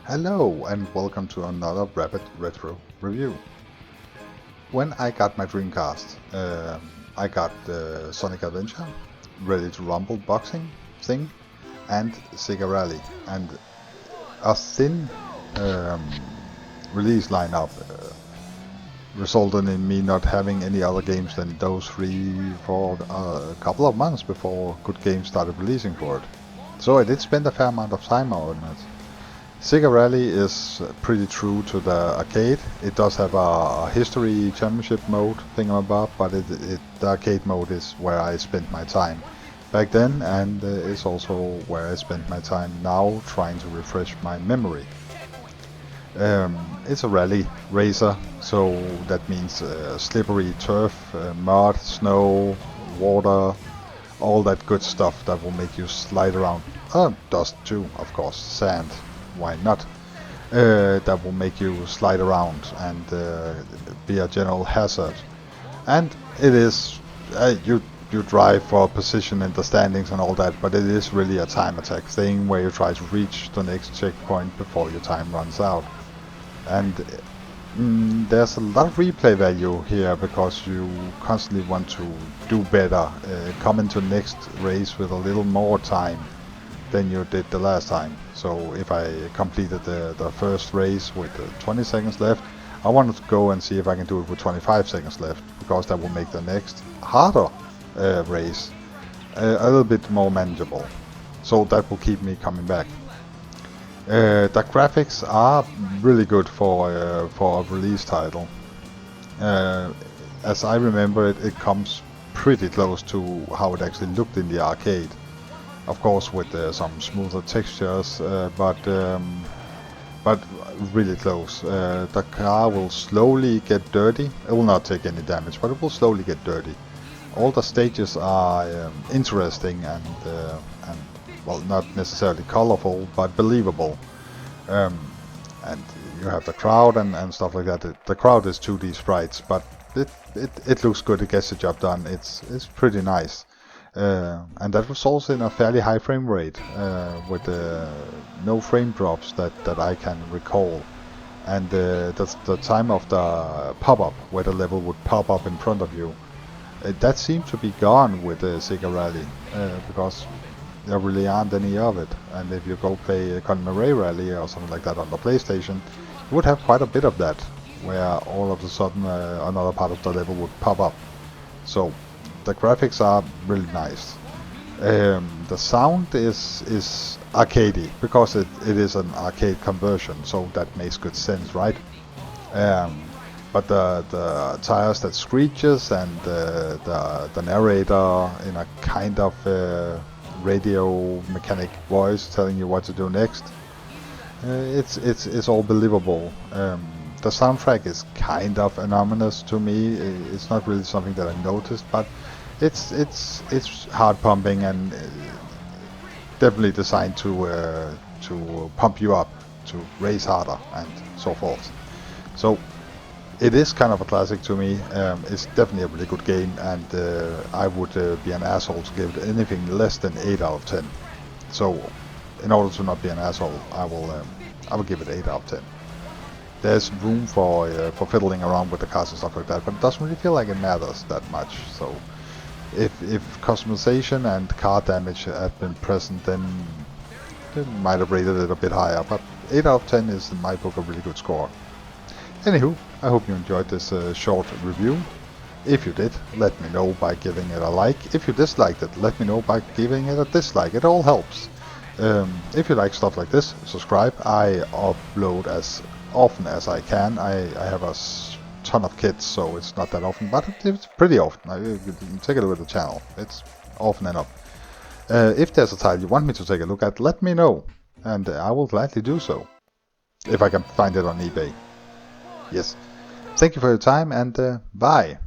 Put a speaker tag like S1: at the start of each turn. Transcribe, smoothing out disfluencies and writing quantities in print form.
S1: Hello and welcome to another rapid retro review. When I got my Dreamcast, I got the Sonic Adventure, Ready to Rumble boxing thing, and Sega Rally, and a thin release lineup resulted in me not having any other games than those three for a couple of months before good games started releasing for it. So I did spend a fair amount of time on it. Sega Rally is pretty true to the arcade. It does have a history championship mode thingamabob, but the arcade mode is where I spent my time back then, and it's also where I spend my time now trying to refresh my memory. It's a rally racer, so that means slippery turf, mud, snow, water, all that good stuff that will make you slide around. Dust too, of course, sand. Why not? That will make you slide around and be a general hazard. And it is you drive for position in the standings and all that, but it is really a time attack thing where you try to reach the next checkpoint before your time runs out. And there's a lot of replay value here because you constantly want to do better, come into next race with a little more time than you did the last time. So if I completed the first race with 20 seconds left, I wanted to go and see if I can do it with 25 seconds left, because that will make the next harder race a little bit more manageable. So that will keep me coming back. The graphics are really good for a release title. As I remember it, it comes pretty close to how it actually looked in the arcade. Of course, with some smoother textures, but really close. The car will slowly get dirty. It will not take any damage, but it will slowly get dirty. All the stages are interesting and well, not necessarily colorful, but believable. And you have the crowd and stuff like that. The crowd is 2D sprites, but it looks good. It gets the job done. It's pretty nice. And that results in a fairly high frame rate with no frame drops that I can recall. And that's the time of the pop-up, where the level would pop up in front of you. That seems to be gone with Sega Rally, because there really aren't any of it. And if you go play Conmere Rally or something like that on the PlayStation, you would have quite a bit of that, where all of a sudden another part of the level would pop up. So the graphics are really nice. The sound is arcadey, because it is an arcade conversion, so that makes good sense, right? But the tires that screeches and the narrator in a kind of radio mechanic voice telling you what to do next, it's all believable. The soundtrack is kind of anonymous to me. It's not really something that I noticed, but it's heart pumping and definitely designed to pump you up, to race harder and so forth. So it is kind of a classic to me. It's definitely a really good game, and I would be an asshole to give it anything less than 8 out of 10. So in order to not be an asshole, I will give it 8 out of 10. There's room for fiddling around with the cars and stuff like that, but it doesn't really feel like it matters that much. So if customization and car damage had been present, then they might have rated it a bit higher, but 8 out of 10 is in my book a really good score. Anywho, I hope you enjoyed this short review. If you did, let me know by giving it a like. If you disliked it, let me know by giving it a dislike. It all helps. If you like stuff like this, subscribe. I upload as often as I can. I have a ton of kits, so it's not that often, but it's pretty often. Take a look at the channel. It's often enough. If there's a title you want me to take a look at, let me know, and I will gladly do so, if I can find it on eBay. Yes. Thank you for your time, and bye.